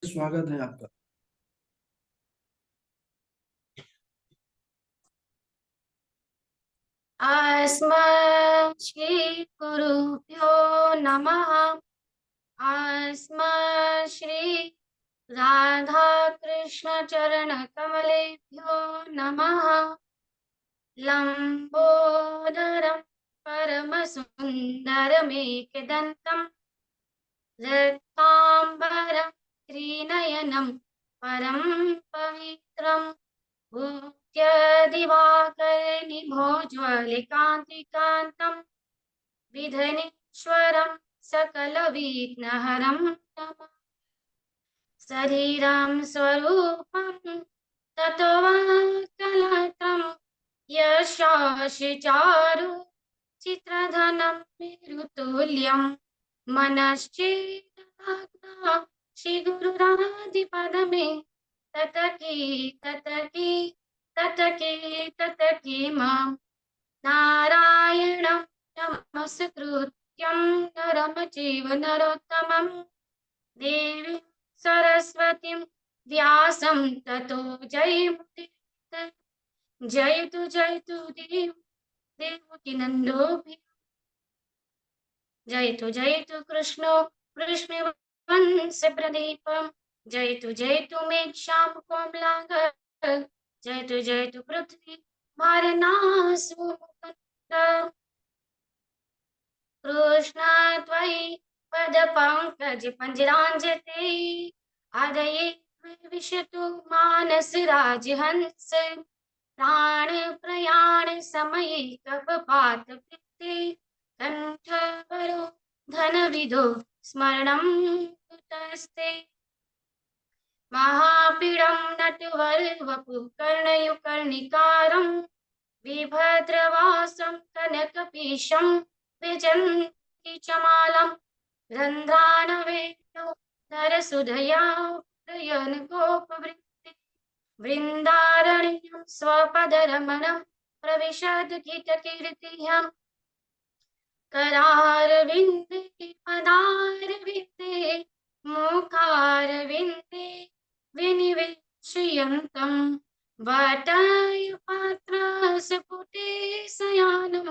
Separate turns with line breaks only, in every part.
स्वागत है आपका।
अस्मत् श्री गुरुभ्यो नमः। अस्मत् श्री राधा कृष्ण चरण कमलेभ्यो नमः। लंबोदरम परमसुन्दरमेकदन्तं रक्ताम्बरं त्रिनयनं परम पवित्रम् दिवाकरनिभोज्वलिकान्तिकान्तं विधनेश्वरं सकलविघ्नहरं नमामि। शरीरं स्वरूपं ततो कलत्रं यशाशिचारु चित्रधनं मेरुतुल्यं मनश्चेतनाग्ना श्रीगुरुरादिपदमे ततकी ततकी ततकी ततकी मां नारायणं नमस्कृत्यं नरं चैव नरोत्तमं देवीं सरस्वतीं व्यासं ततो जयमुदीरये। जयतु देवकीनन्दोऽपि जयतु कृष्णो वृष्णिवंशप्रदीपम् जयतु मेघश्याम कोमलांग जयतु पृथ्वी भारनासु कृष्ण त्वयि पदपङ्कज पञ्जराञ्जते आदये विशतु मानस राजहंस प्राण प्रयाण समये कपपात कृते कंठवरो धनविदो स्मरणं कुतस्ते महापीडं नटवरवपु कर्णयुकर्णिकारं विभद्रवासं कनकपीशं विजन्ति च मालं रन्ध्रानवेदो नरसुधया प्रयन गोपवृत्ति वृन्दारण्यं स्वपदरमणं प्रविशद्गीतकीर्तिहम् करारविन्दे पदारविन्दे मुखारविन्दे विनिवेशयन्तं वटयुपात्रस्फुटे शयानं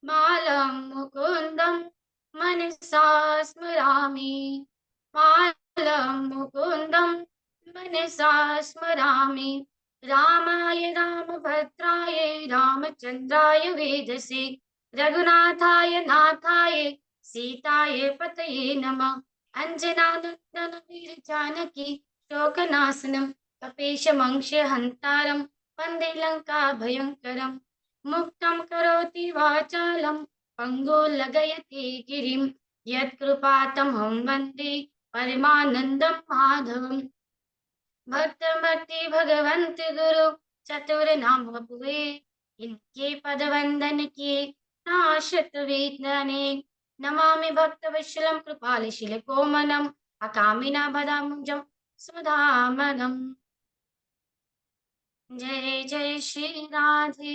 बालं मुकुन्दं मनसा स्मरामि बालं मुकुन्दं मनसा स्मरामि रामाय रामभद्राय रामचन्द्राय वेदसे रघुनाथाय नाथाय सीताय पतये नमः अंजनानंदन वीर जानकी शोकनाशनं कपीशमंक्षहन्तारं वन्दे लंका भयङ्करं मुक्तं करोति वाचालं पङ्गुर्लङ्घयति गिरिं यत्कृपातमहं वन्दे परमानन्दं माधवम् भक्त भक्ति भगवंत गुरु चतुर नाम वपुए इनके पद वंदन किए नाशत विघ्नने नमामि भक्त वत्सलं कृपालशील कोमलम् अकामिना बदामुजं सुधामनम्। जय जय श्री राधे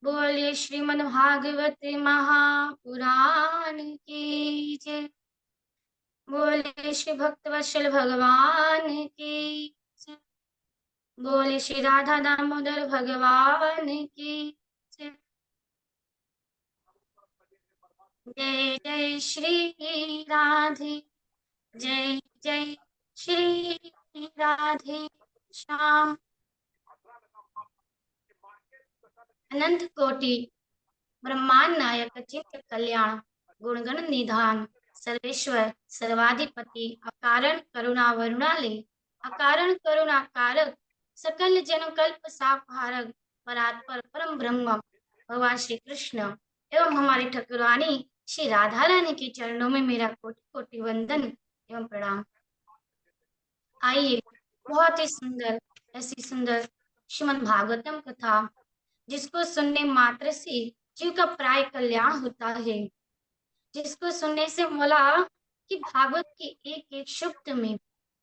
बोलिए श्रीमद् भागवत महापुराण की जय। बोलिए श्री भक्तवत्सल भगवान की जय। बोले श्री राधा दामोदर भगवान की जय। जय जय श्री राधे जय जय श्री राधे श्याम। अनंत कोटि ब्रह्मांड नायक चित्त कल्याण गुणगण निधान सर्वेश्वर सर्वाधिपति अकारण करुणा वरुणालय अकारण करुणा कारक सकल जन कल्प साकारक परात्पर परम ब्रह्म भगवान श्री कृष्ण एवं हमारी ठकुरानी श्री राधा रानी के चरणों में मेरा कोटि कोटि वंदन एवं प्रणाम। आइए बहुत ही सुंदर ऐसी सुंदर श्रीमद् भागवतम कथा जिसको सुनने मात्र से जीव का प्राय कल्याण होता है, जिसको सुनने से बोला कि भागवत के एक एक शब्द में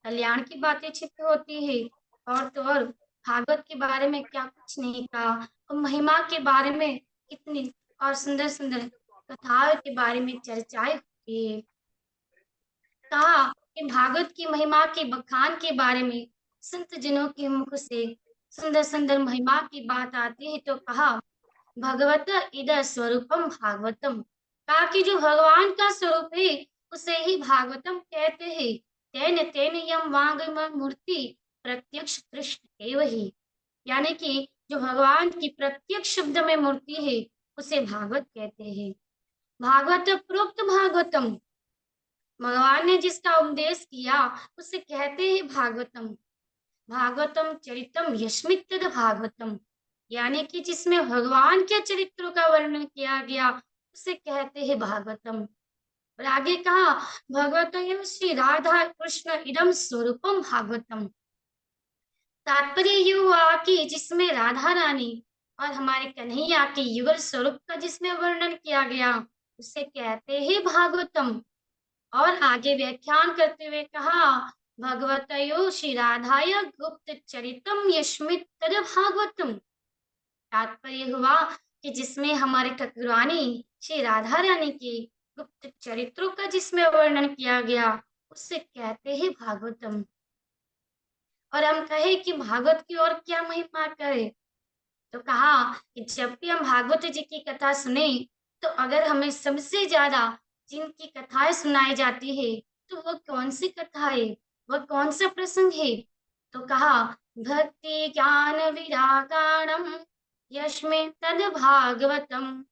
कल्याण की बातें छिपी होती है। और तो और भागवत के बारे में क्या कुछ नहीं कहा और महिमा के बारे में कितनी और सुंदर सुंदर कथाओं के बारे में चर्चाएं होती है। कहा कि भागवत की महिमा के बखान के बारे में संत जनों के मुख से सुंदर सुंदर महिमा की बात आती है तो कहा भगवत इद स्वरूपम भागवतम। कहा कि जो भगवान का स्वरूप है उसे ही भागवतम कहते हैं। तेन तेन यम वांगम मूर्ति प्रत्यक्ष दृष्ट एव ही। यानी कि जो भगवान की प्रत्यक्ष शब्द में मूर्ति है उसे भागवत कहते हैं। भागवत प्रोक्त भागवतम, भगवान ने जिसका उपदेश किया उसे कहते हैं भागवतम। भागवतम चरितम यस्मित तद भागवतम, यानी कि जिसमें भगवान के चरित्रों का वर्णन किया गया उसे कहते हैं भागवतम। और आगे कहा भगवत श्री राधा कृष्ण इदम स्वरूपम भागवतम। तात्पर्य ये हुआ कि जिसमें राधा रानी और हमारे कन्हैया के युगल स्वरूप का जिसमें वर्णन किया गया उसे कहते हैं भागवतम। और आगे व्याख्यान करते हुए कहा भगवतयो श्री राधाय गुप्त चरितम यस्मित तद भागवतम। तात्पर्य हुआ कि जिसमें हमारे ठाकुरानी श्री राधा रानी के गुप्त चरित्रों का जिसमें वर्णन किया गया उसे कहते हैं भागवतम। और हम कहे कि भागवत की और क्या महिमा करें तो कहा कि जब भी हम भागवत जी की कथा सुने तो अगर हमें सबसे ज्यादा जिनकी कथाएं सुनाई जाती है तो वो कौन सी कथा है, वह कौन सा प्रसंग है तो कहा भक्ति ज्ञान विरागाणम यस्मिन् तद भागवतम।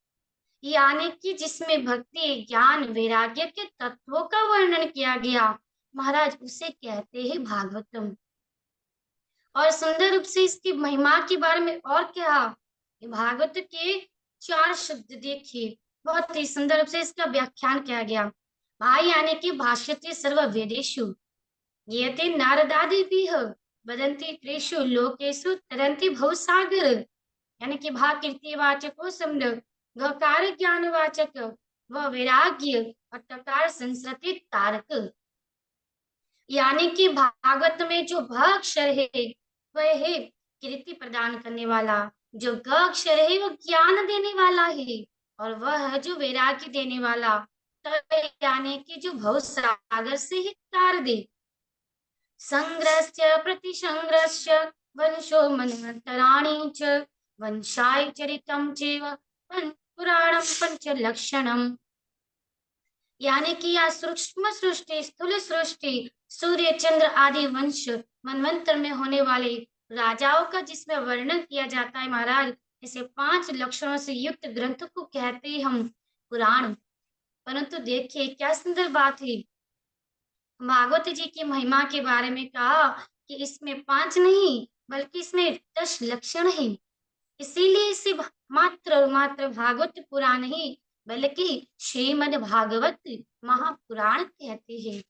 यानी कि जिसमें भक्ति ज्ञान वैराग्य के तत्वों का वर्णन किया गया महाराज उसे कहते हैं भागवतम। और सुंदर रूप से इसकी महिमा के बारे में और क्या, भागवत के 4 शब्द देखिए, बहुत ही सुंदर रूप से इसका व्याख्यान किया गया। भाई यानी कि भाष्यते सर्व वेदेषु ये थे नारदादिभिः वदन्ति त्रिषु लोकेषु तरन्ति भवसागर। यानी कि भा कीर्तिवाचको शब्द, घकार ज्ञानवाचक, व वैराग्य और टकार संस्कृति तारक। यानी कि भागवत में जो भ अक्षर है वह है कीर्ति प्रदान करने वाला, जो ग अक्षर है वो ज्ञान देने वाला है और वह है जो वैराग्य देने वाला। तो यानी कि जो भव सागर से ही तार दे। संग्रहस्य प्रतिसंग्रहस्य वंशो मनमंतराणि च वंशाय चरितम चैव पुराणम पंचलक्षणम। यानी कि यह सूक्ष्म सृष्टि स्थूल सृष्टि सूर्य चंद्र आदि वंश मनवंतर में होने वाले राजाओं का जिसमें वर्णन किया जाता है महाराज, इसे 5 लक्षणों से युक्त ग्रंथ को कहते हैं हम पुराण। परंतु देखिए क्या सुंदर बात है, भागवत जी की महिमा के बारे में कहा कि इसमें 5 नहीं बल्कि इसमें 10 लक्षण है। इसीलिए इसे मात्र और मात्र भागवत पुराण नहीं बल्कि श्रीमद् भागवत महापुराण कहते हैं।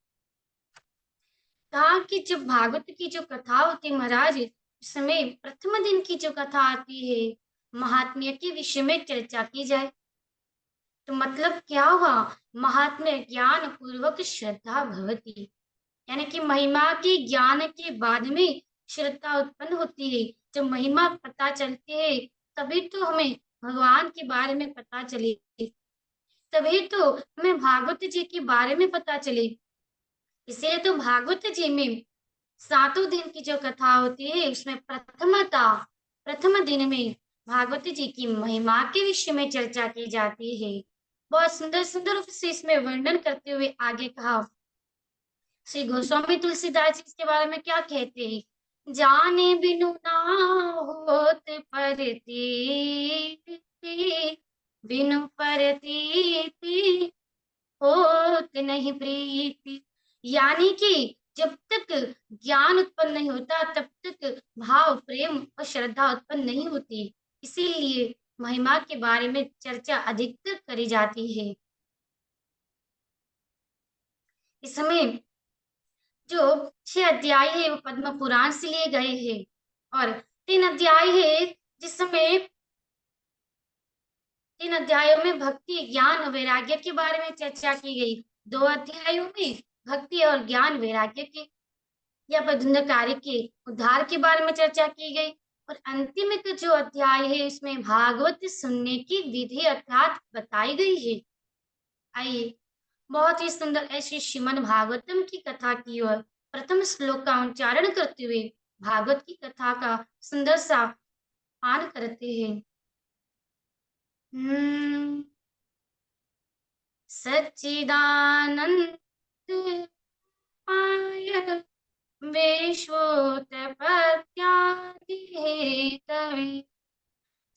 कहा कि जब भागवत की जो कथा होती महाराज उसमें प्रथम दिन की जो कथा आती है महात्म्य के विषय में चर्चा की जाए तो मतलब क्या हुआ, महात्म्य ज्ञान पूर्वक श्रद्धा भवती। यानी कि महिमा के ज्ञान के बाद में श्रद्धा उत्पन्न होती है। जब महिमा पता चलती है तभी तो हमें भगवान के बारे में पता चले, तभी तो हमें भागवत जी के बारे में पता चले। इसलिए तो भागवत जी में 7 दिन की जो कथा होती है उसमें प्रथम दिन में भागवत जी की महिमा के विषय में चर्चा की जाती है। बहुत सुंदर सुंदर रूप से इसमें वर्णन करते हुए आगे कहा श्री गोस्वामी तुलसीदास जी इसके बारे में क्या कहते हैं, जाने बिनु ना होत परती, बिनु परती होत नहीं प्रीति। यानी कि जब तक ज्ञान उत्पन्न नहीं होता तब तक भाव प्रेम और श्रद्धा उत्पन्न नहीं होती। इसीलिए महिमा के बारे में चर्चा अधिकतर करी जाती है। इसमें जो 6 अध्याय है वो पद्म पुराण से लिए गए हैं और 3 अध्याय है जिसमें 3 अध्यायों में भक्ति ज्ञान और वैराग्य के बारे में चर्चा की गई। 2 अध्यायों में भक्ति और ज्ञान वैराग्य के या बंधनकारी के उद्धार के बारे में चर्चा की गई और अंतिम का जो अध्याय है इसमें भागवत सुनने की विधि अर्थात बताई गई है। आइए बहुत ही सुंदर ऐसी श्रीमद् भागवतम की कथा की ओर प्रथम श्लोक का उच्चारण करते हुए भागवत की कथा का सुंदर सा पान करते हैं। सच्चिदानंद पाय विश्वोत्पत्त्यादि हेतवे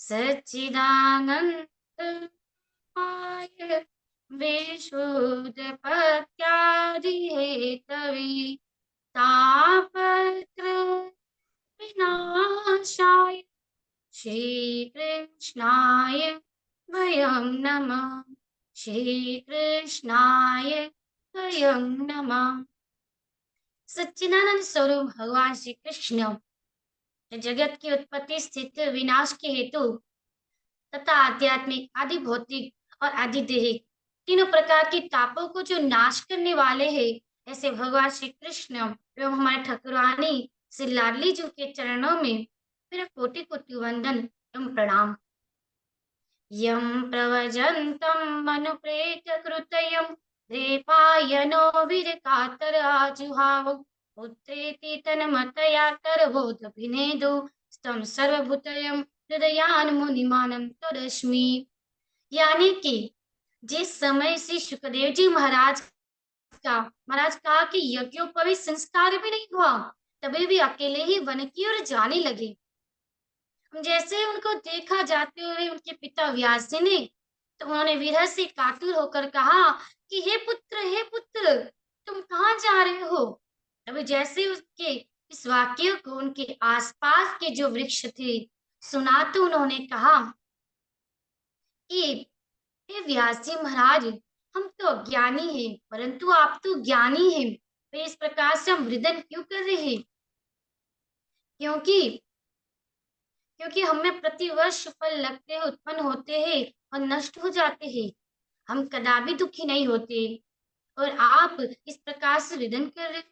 सच्चिदानंद पाय विश्वोत्पत्त्यादि हेतवे तापत्र विनाशाय श्रीकृष्णाय वयं नमः। श्रीकृष्णाय वयं नमः। सच्चिदानंद स्वरूप भगवान श्री कृष्ण जगत की उत्पत्ति स्थिति विनाश के हेतु तथा आध्यात्मिक आदि भौतिक और आदि देहिक तीनों प्रकार की तापों को जो नाश करने वाले हैं, ऐसे भगवान श्री कृष्ण एवं हमारे ठाकुरानी श्री लाडली जी के चरणों में मेरा कोटि कोटि वंदन एवं प्रणाम। यं प्रवजन्तं मनुप्रेतकृतयं द्वैपायनो विरकातराजुहाव पुत्रेति तन्मतया तरबोधभिनेदु स्तं सर्वभूतयं हृदयान्मुनिमानं तदस्मि। यानी कि जिस समय श्री सुखदेव जी महाराज कहा कि यज्ञोपवीत संस्कार भी नहीं हुआ, तभी भी अकेले ही वन की ओर जाने लगे। जैसे उनको देखा जाते हुए उनके पिता व्यास जी ने, तो उन्होंने विरह से कातुर होकर कहा कि हे पुत्र, तुम कहाँ जा रहे हो? तभी जैसे उसके इस वाक्य को उनके आसपास के जो वृक्ष थे सुना, तो उन्होंने कहा कि हे व्यास जी महाराज, हम तो अज्ञानी हैं, परंतु आप तो ज्ञानी हैं, तो इस प्रकार से हम मृदन क्यों कर रहे हैं? क्योंकि क्योंकि हमें प्रतिवर्ष फल लगते हैं, उत्पन्न होते हैं और नष्ट हो जाते हैं। हम कदापि दुखी नहीं होते और आप इस प्रकार से रिदन कर रहे।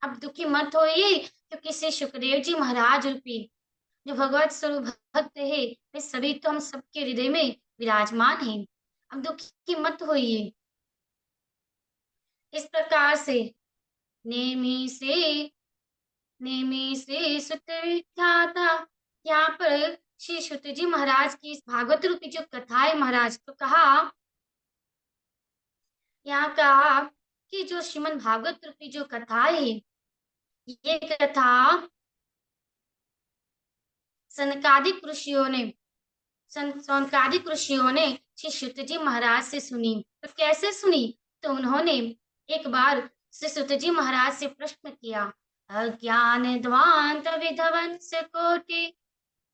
अब दुखी मत होइए, क्योंकि श्री सुखदेव जी महाराज रूपी जो भगवत स्वरूप भक्त है, वे सभी तो हम सबके हृदय में विराजमान हैं। अब दुखी मत होइए। इस प्रकार से नेमी से सुत विख्याता, यहाँ पर श्री सुत जी महाराज की इस भागवत रूपी जो कथा है महाराज, तो कहा यहाँ कहा कि जो श्रीमद् भागवत रूपी जो कथा है, ये कथा सनकादिक ऋषियों ने श्री सुत जी महाराज से सुनी। तो कैसे सुनी? तो उन्होंने एक बार श्री सुत जी महाराज से प्रश्न किया, अज्ञान ध्वांत विध्वंस कोटि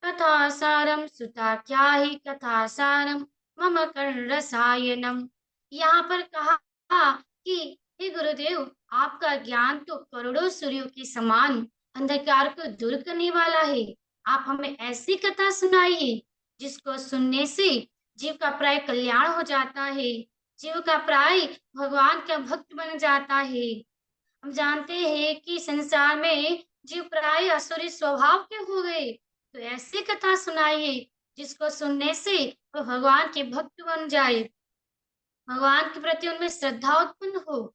कथा सारम सुता क्या ही कथा सारम मम कर्ण रसायनम। यहाँ पर कहा कि हे गुरुदेव, आपका ज्ञान तो करोड़ों सूर्यों के समान अंधकार को दूर करने वाला है। आप हमें ऐसी कथा सुनाइए जिसको सुनने से जीव का प्राय कल्याण हो जाता है, जीव का प्राय भगवान का भक्त बन जाता है। हम जानते हैं कि संसार में जीव प्राय असुरी स्वभाव के हो गए, तो ऐसी कथा सुनाइए जिसको सुनने से वो भगवान के भक्त बन जाए, भगवान के प्रति उनमें श्रद्धा उत्पन्न हो।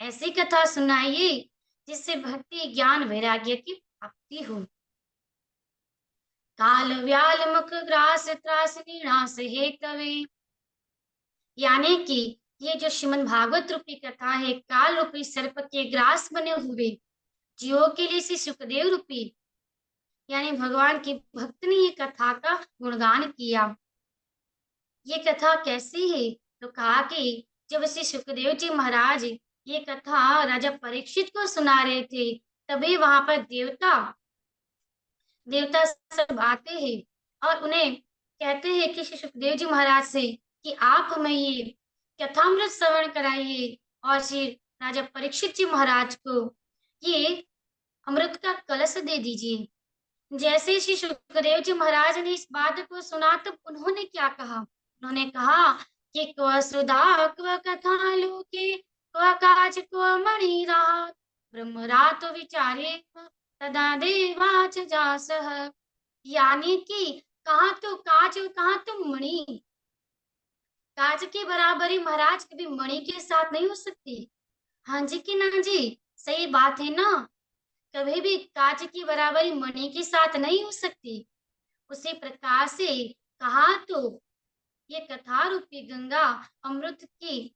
ऐसी कथा सुनाइए जिससे भक्ति ज्ञान वैराग्य की प्राप्ति हो। काल व्याल मुख ग्रास त्रास निराश हेतवे, यानी कि ये जो श्रीमद् भागवत रूपी कथा है, काल रूपी सर्प के ग्रास बने हुए जीवों के लिए श्री सुखदेव रूपी यानी भगवान के भक्त ने ये कथा का गुणगान किया। ये कथा कैसी है? तो कहा कि जब श्री सुखदेव जी महाराज ये कथा राजा परीक्षित को सुना रहे थे, तभी वहां पर देवता सब आते हैं और उन्हें कहते हैं कि श्री सुखदेव जी महाराज से कि आप हमें ये कथामृत श्रवण कराइए और श्री राजा परीक्षित जी महाराज को ये अमृत का कलश दे दीजिए। जैसे श्री सुखदेव जी महाराज ने इस बात को सुना, तब उन्होंने क्या कहा? उन्होंने कहा कि क्व सुधा क्व कथा लोके क्व काच क्व मणि रात ब्रह्मरात विचारे तदा देवाच जासः, यानी कि कहाँ तो काच और कहाँ तो मणि, कांच की बराबरी महाराज कभी मणि के साथ नहीं हो सकती। हाँ जी कि ना जी, सही बात है ना। कभी भी कांच की बराबरी मणि के साथ नहीं हो सकती। उसी प्रकार से कहा तो ये कथा रूपी गंगा अमृत की,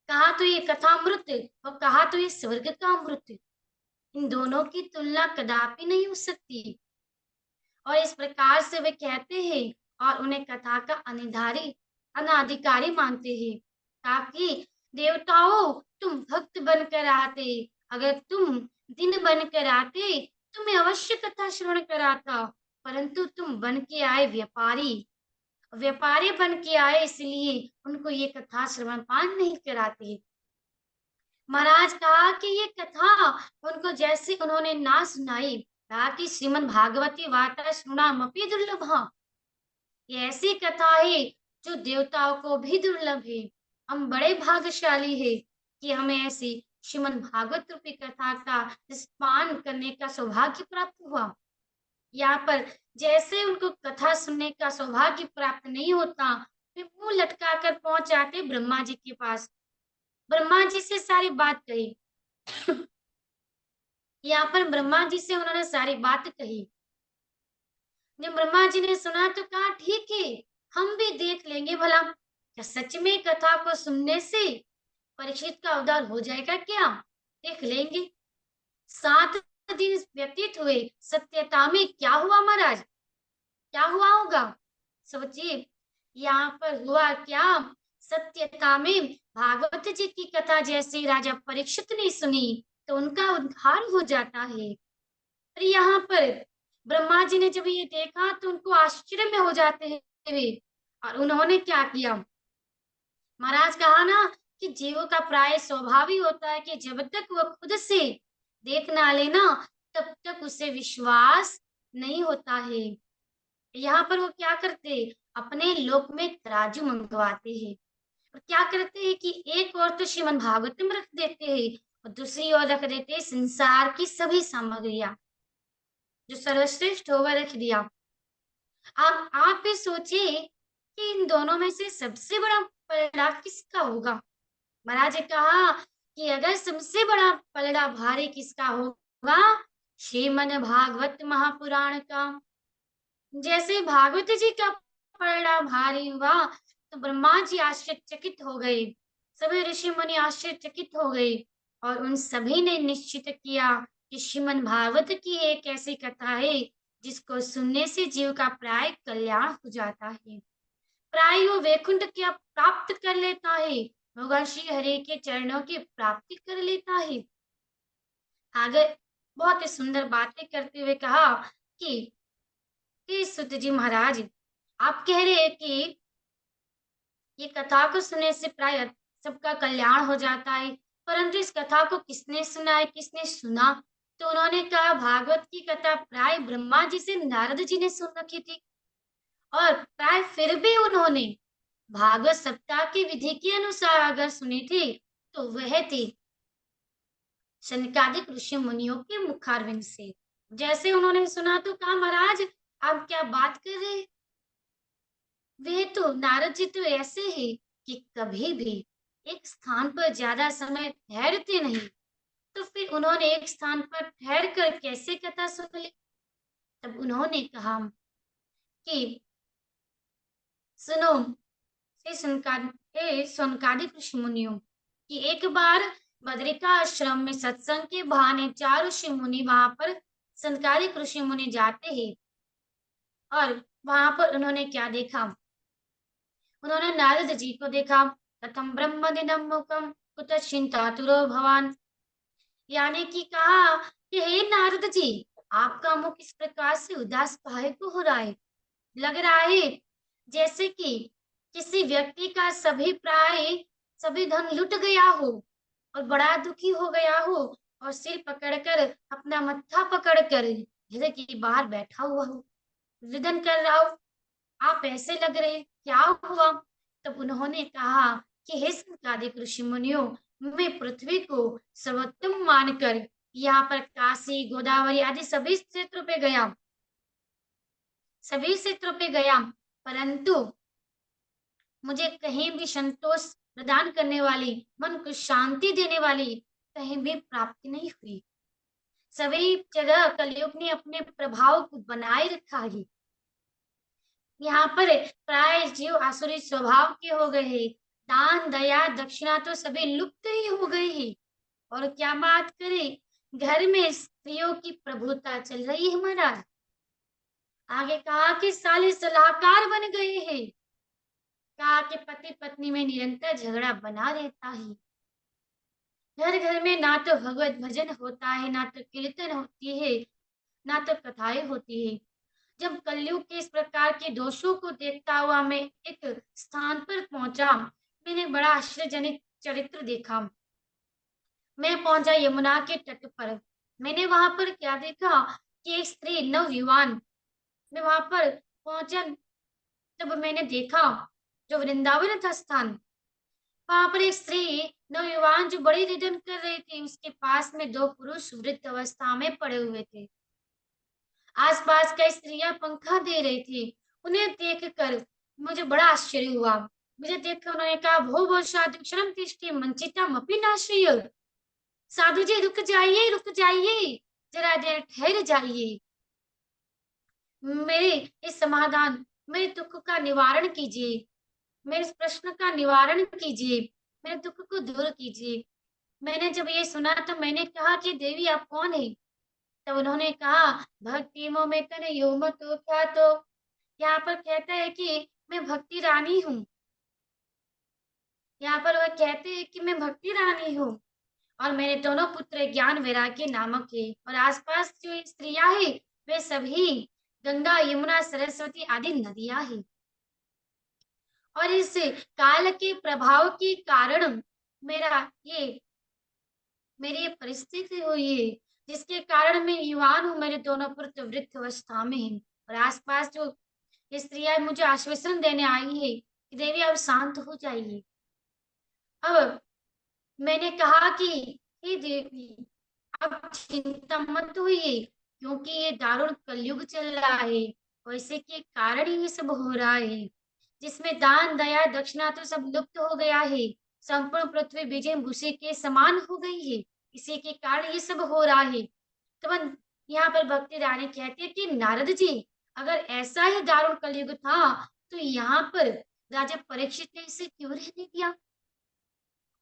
कहा तो ये कथा अमृत और कहा तो ये स्वर्ग का अमृत। इन दोनों की तुलना कदापि नहीं हो सकती। और इस प्रकार से वे कहते हैं और उन्हें कथा का अनिधारी अनाधिकारी मानते हैं। ताकि देवताओं तुम भक्त बनकर आते, अगर तुम दिन बनकर आते तो मैं अवश्य कथा श्रवण कराता, परंतु तुम बन के आए व्यापारी, व्यापारी बन के आए इसलिए उनको ये कथा श्रवण पान नहीं कराते। महाराज कहा कि ये कथा उनको जैसे उन्होंने ना सुनाई, कहा कि श्रीमद् भागवती वार्ता श्रृणामपि दुर्लभा, ये ऐसी कथा है जो देवताओं को भी दुर्लभ है। हम बड़े भाग्यशाली है कि हमें ऐसी श्रीमद् भागवत रूपी कथा का पान करने का सौभाग्य प्राप्त हुआ। यहाँ पर जैसे उनको कथा सुनने का सौभाग्य प्राप्त नहीं होता, वे मुंह लटका कर पहुंच जाते ब्रह्मा जी के पास। ब्रह्मा जी से सारी बात कही। यहाँ पर ब्रह्मा जी से उन्होंने सारी बात कही। जब ब्रह्मा जी ने सुना तो कहा ठीक है, हम भी देख लेंगे भला क्या सच में कथा को सुनने से परीक्षित का उद्धार हो जाएगा क्या, देख लेंगे। 7 दिन व्यतीत हुए, सत्यता में क्या हुआ महाराज, क्या हुआ होगा सोचिए। यहाँ पर हुआ क्या, सत्यता में भागवत जी की कथा जैसे राजा परीक्षित ने सुनी तो उनका उद्धार हो जाता है। और यहाँ पर ब्रह्मा जी ने जब ये देखा तो उनको आश्चर्य में हो जाते हैं वे। और उन्होंने क्या किया, महाराज कहा ना कि जीवों का प्राय स्वभाव ही होता है कि जब तक वो खुद से देख ना लेना तब तक उसे विश्वास नहीं होता है। यहाँ पर वो क्या करते, अपने लोक में तराजू मंगवाते हैं और क्या करते हैं कि एक ओर तो श्रीमद् भागवतम रख देते हैं और दूसरी ओर रख देते हैं संसार की सभी सामग्रियां, जो सर्वश्रेष्ठ होगा रख दिया। अब आप भी सोचिए कि इन दोनों में से सबसे बड़ा पलड़ा किसका होगा। महाराज ने कहा कि अगर सबसे बड़ा पलड़ा भारी किसका होगा, श्रीमद् भागवत महापुराण का। जैसे भागवत जी का पलड़ा भारी हुआ तो ब्रह्मा जी आश्चर्यचकित हो गए, सभी ऋषि मुनि आश्चर्यचकित हो गए और उन सभी ने निश्चित किया कि श्रीमद् भागवत की एक ऐसी कथा है जिसको सुनने से जीव का प्राय कल्याण हो जाता है, प्राय वो वैकुंठ क्या प्राप्त कर लेता है, भगवान श्री हरि के चरणों की प्राप्ति कर लेता है। आगे बहुत ही सुंदर बातें करते हुए कहा कि सुत जी महाराज, आप कह रहे हैं कि ये कथा को सुनने से प्राय सबका कल्याण हो जाता है, परंतु इस कथा को किसने सुना है, किसने सुना, तो उन्होंने कहा भागवत की कथा प्राय ब्रह्मा जी से नारद जी ने सुन रखी थी और प्राय फिर भी उन्होंने भागवत सप्ताह की विधि के अनुसार अगर सुनी थी तो वह थी शनकादिक ऋषि मुनियों के मुखारविंद से। जैसे उन्होंने सुना तो कहा महाराज आप क्या बात कर रहे हैं, वे तो नारद जी तो ऐसे हैं कि कभी भी एक स्थान पर ज्यादा समय ठहरते नहीं, तो फिर उन्होंने एक स्थान पर ठहर कर कैसे कथा सुन ली। तब उन्होंने कहा कि सुनो सुनकादिक ऋषि मुनियों कि एक बार बद्रिका आश्रम में सत्संग के बहाने 4 ऋषि मुनि वहां पर संकालिक ऋषि मुनि जाते हैं और वहां पर उन्होंने क्या देखा, उन्होंने नारद जी को देखा। कथम ब्रह्म दिनम मुखम कुत चिंतातुरो भवान, यानी कि कहा कि हे नारद जी, आपका मुख इस प्रकार से उदास काहे को हो रहा है, लग रहा है जैसे कि किसी व्यक्ति का सभी धन लुट गया हो और बड़ा दुखी हो गया हो और सिर पकड़कर अपना मत्था पकड़कर जैसे कि बाहर बैठा हुआ हो, रुदन कर रहा हो, आप ऐसे लग रहे, क्या हुआ। तब उन्होंने कहा कि हे संकादिक ऋषि मुनियों, मैं पृथ्वी को सर्वोत्तम मानकर यहाँ पर काशी गोदावरी आदि सभी क्षेत्रों पे गया, परंतु मुझे कहीं भी संतोष प्रदान करने वाली, मन को शांति देने वाली कहीं भी प्राप्ति नहीं हुई। सभी जगह कलयुग ने अपने प्रभाव को बनाए रखा है। यहाँ पर प्राय जीव आसुरी स्वभाव के हो गए हैं। दान दया दक्षिणा तो सभी लुप्त ही हो गई है। और क्या बात करें, घर में स्त्रियों की प्रभुता चल रही है महाराज। आगे कहा कि साले सलाहकार बन गए हैं। कहा कि पति पत्नी में निरंतर झगड़ा बना रहता है। घर घर में ना तो भगवत भजन होता है, ना तो कीर्तन होती है, ना तो कथाएं होती है। जब कलयुग के इस प्रकार के दोषों को देखता हुआ मैं एक स्थान पर पहुंचा, मैंने बड़ा आश्चर्यजनक चरित्र देखा। मैं पहुंचा यमुना के तट पर। मैंने वहां पर क्या देखा कि एक स्त्री नवयुवान, मैं वहां पर पहुंचा, तब मैंने देखा जो वृंदावन था स्थान, वहां पर एक स्त्री नवयुवान जो बड़ी रिदन कर रही थी, उसके पास में दो पुरुष वृद्ध अवस्था में पड़े हुए थे। आसपास कई स्त्रियां पंखा दे रही थी। उन्हें देखकर मुझे बड़ा आश्चर्य हुआ। मुझे देखकर उन्होंने कहा, भो भो साधु क्षणम तिष्ठि मंचितम अपि नाश्रिय। साधु जी रुक जाइए, रुक जाइए, जरा देर ठहर जाइए। मेरे इस समाधान, मेरे दुख का निवारण कीजिए, मेरे इस प्रश्न का निवारण कीजिए, मेरे दुख को दूर कीजिए। मैंने जब ये सुना तो मैंने कहा कि देवी आप कौन है? तब उन्होंने कहा, भक्ति मो में कन यो मतो क्या तो। यहाँ पर कहता है कि मैं भक्ति रानी हूँ। यहाँ पर वह कहते हैं कि मैं भक्ति रानी हूँ और मेरे दोनों पुत्र ज्ञान वैराग्य नामक है। और आसपास जो स्त्रियां हैं वे सभी गंगा यमुना सरस्वती आदि नदियां हैं। और इस काल के प्रभाव के कारण मेरा ये मेरी ये परिस्थिति हुई है, जिसके कारण मैं युवान हूँ, मेरे दोनों पुत्र वृद्ध अवस्था में हैं। और आसपास जो स्त्रियां मुझे आश्वासन देने आई है कि देवी अब शांत हो जाइए। अब मैंने कहा कि हे देवी, अब चिंता मत होइए, क्योंकि ये दारुण कलयुग चल रहा है, वैसे के कारण ही ये सब हो रहा है, जिसमें दान दया दक्षिणा तो सब लुप्त हो गया है। संपूर्ण पृथ्वी विजय भूषे के समान हो गई है। इसी के कारण ये सब हो रहा है। तो यहाँ पर भक्ति रानी कहती है कि नारद जी, अगर ऐसा ही दारुण कलयुग था तो यहाँ पर राजा परीक्षित ने इसे क्यों रहने दिया?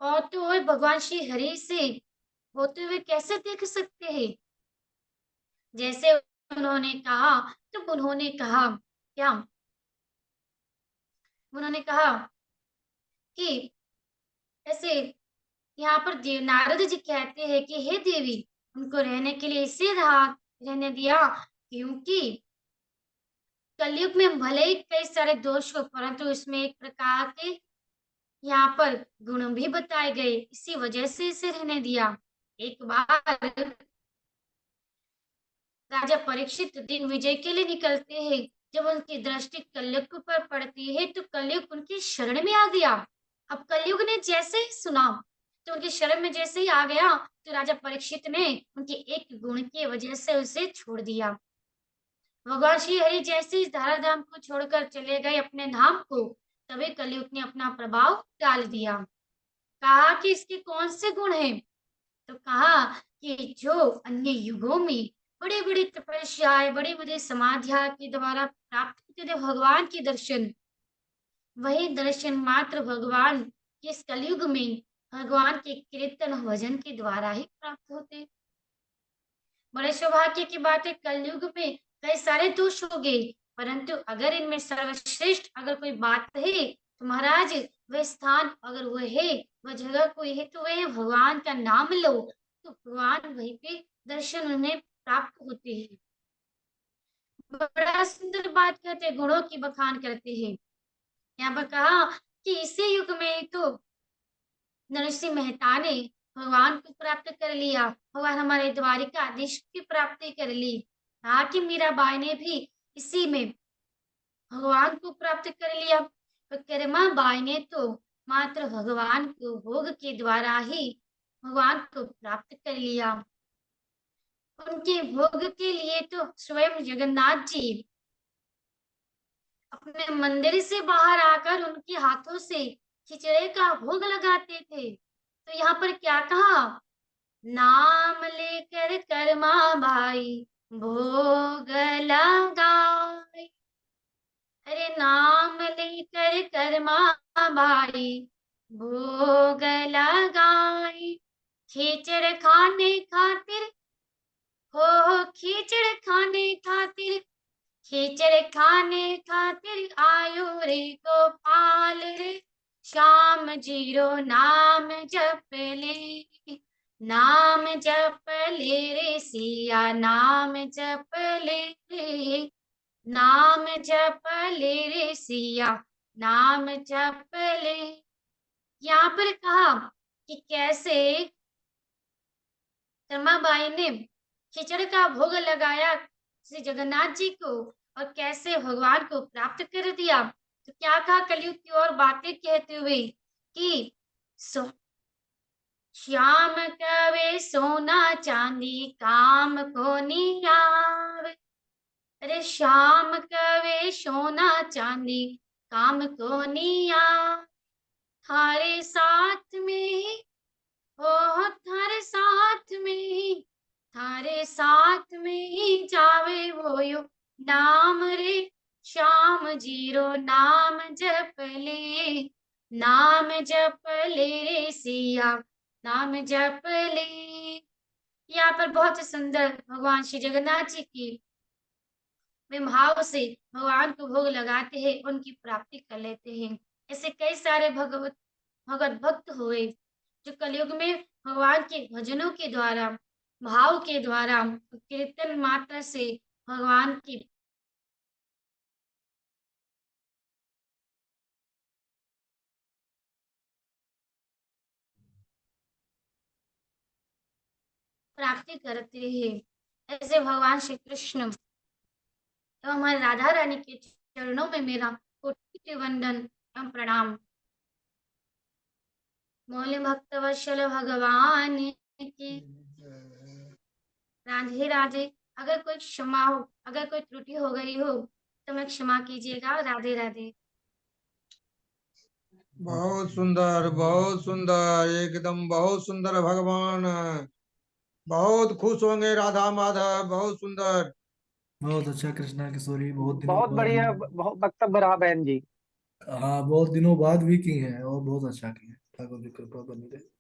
और तो और भगवान श्री हरि से होते हुए कैसे देख सकते हैं? जैसे उन्होंने कहा, तो उन्होंने कहा क्या? उन्होंने कहा कि ऐसे यहाँ पर नारद जी कहते हैं कि हे देवी, उनको रहने के लिए इसे रहा रहने दिया, क्योंकि कलयुग में भले ही कई सारे दोष हो, परंतु इसमें एक प्रकार के यहाँ पर गुण भी बताए गए, इसी वजह से इसे रहने दिया। एक बार राजा परीक्षित दिन विजय के लिए निकलते हैं। जब उनकी दृष्टि कलयुग पर पड़ती है तो कलयुग उनकी शरण में आ गया। अब कलयुग ने जैसे ही सुना तो उनकी शरण में जैसे ही आ गया, तो राजा परीक्षित ने उनके एक गुण की वजह से उसे छोड़ दिया। भगवान श्री हरि जैसे इस धराधाम को छोड़कर चले गए अपने धाम को, तभी कलयुग ने अपना प्रभाव डाल दिया। कहा कि इसके कौन से गुण हैं? तो कहा कि जो अन्य युगों में बड़ी बड़ी तपस्याएं, बड़ी बड़ी समाधियां के द्वारा प्राप्त होते थे भगवान के दर्शन, वही दर्शन मात्र भगवान के इस कलयुग में भगवान के कीर्तन भजन के द्वारा ही प्राप्त होते। बड़े सौभाग्य की बात है, कलयुग में कई सारे दोष हो गए, परंतु अगर इनमें सर्वश्रेष्ठ अगर कोई बात है तो महाराज, वह स्थान अगर वह है, वह जगह कोई है तो वह भगवान का नाम लो, तो भगवान वहीं पे दर्शन उन्हें प्राप्त होते हैं। बड़ा सुंदर बात कहते हैं, गुणों की बखान करते हैं। यहाँ पर कहा कि इसी युग में तो नरसिंह मेहता ने भगवान को प्राप्त कर लिया, भगवान हमारे द्वारिकाधीश की प्राप्ति कर ली। कहा कि मीराबाई ने भी इसी में भगवान को प्राप्त कर लिया। तो करमा बाई ने तो मात्र भगवान को भोग के द्वारा ही भगवान को प्राप्त कर लिया। उनके भोग के लिए तो स्वयं जगन्नाथ जी अपने मंदिर से बाहर आकर उनके हाथों से खिचड़े का भोग लगाते थे। तो यहाँ पर क्या कहा? नाम लेकर कर्मा भाई भोग लगाए। अरे नाम लेकर कर्मा भाई भोग लगाए। खिचड़ खाने खातिर हो, खिचड़ खाने खातिर, खिचड़ खाने खातिर आयो रे गोपाल रे। श्याम जीरो नाम जप ले, नाम जप ले रे सिया, नाम जप ले रे, नाम जप ले रे सिया, नाम जप ले। यहाँ पर कहा कि कैसे रमाबाई ने खिचड़ का भोग लगाया श्री जगन्नाथ जी को और कैसे भगवान को प्राप्त कर दिया। तो क्या कहा कलयुग की और बातें कहते हुए कि सो श्याम कवे सोना चांदी काम को नहीं आवे। अरे श्याम कवे सोना चांदी काम को नहीं आवे। थारे साथ में हो, थारे साथ में, थारे साथ में ही जावे वो यो नाम रे। श्याम जीरो नाम जप ले, नाम जप ले रे सिया, नाम जप ले। यहाँ पर बहुत ही सुंदर भगवान श्री जगन्नाथ जी की वे भाव से भगवान को भोग लगाते हैं, उनकी प्राप्ति कर लेते हैं। ऐसे कई सारे भगवत भक्त हुए जो कलयुग में भगवान के भजनों के द्वारा, भाव के द्वारा, कीर्तन मात्र से भगवान की प्राप्ति करते हैं। ऐसे भगवान श्री कृष्ण एवं हमारी राधा रानी के चरणों में मेरा कोटि वंदन एवं प्रणाम। मौल्य भक्त वत्सल भगवान की राधे राधे। अगर कोई क्षमा हो, अगर कोई त्रुटि हो गई हो तो मैं क्षमा कीजिएगा। राधे राधे।
बहुत सुंदर, एकदम बहुत सुंदर भगवान। बहुत खुश होंगे राधा माधव, बहुत सुंदर।
बहुत अच्छा कृष्णा किशोरी, बहुत दिनों
बहुत
बाद
बढ़िया
भी।
वक्तव्य रहा बहन जी।
हाँ, बहुत दिनों बाद भी की है और बहुत अच्छा की है। ठाकुर जी कृपा बनी रहे।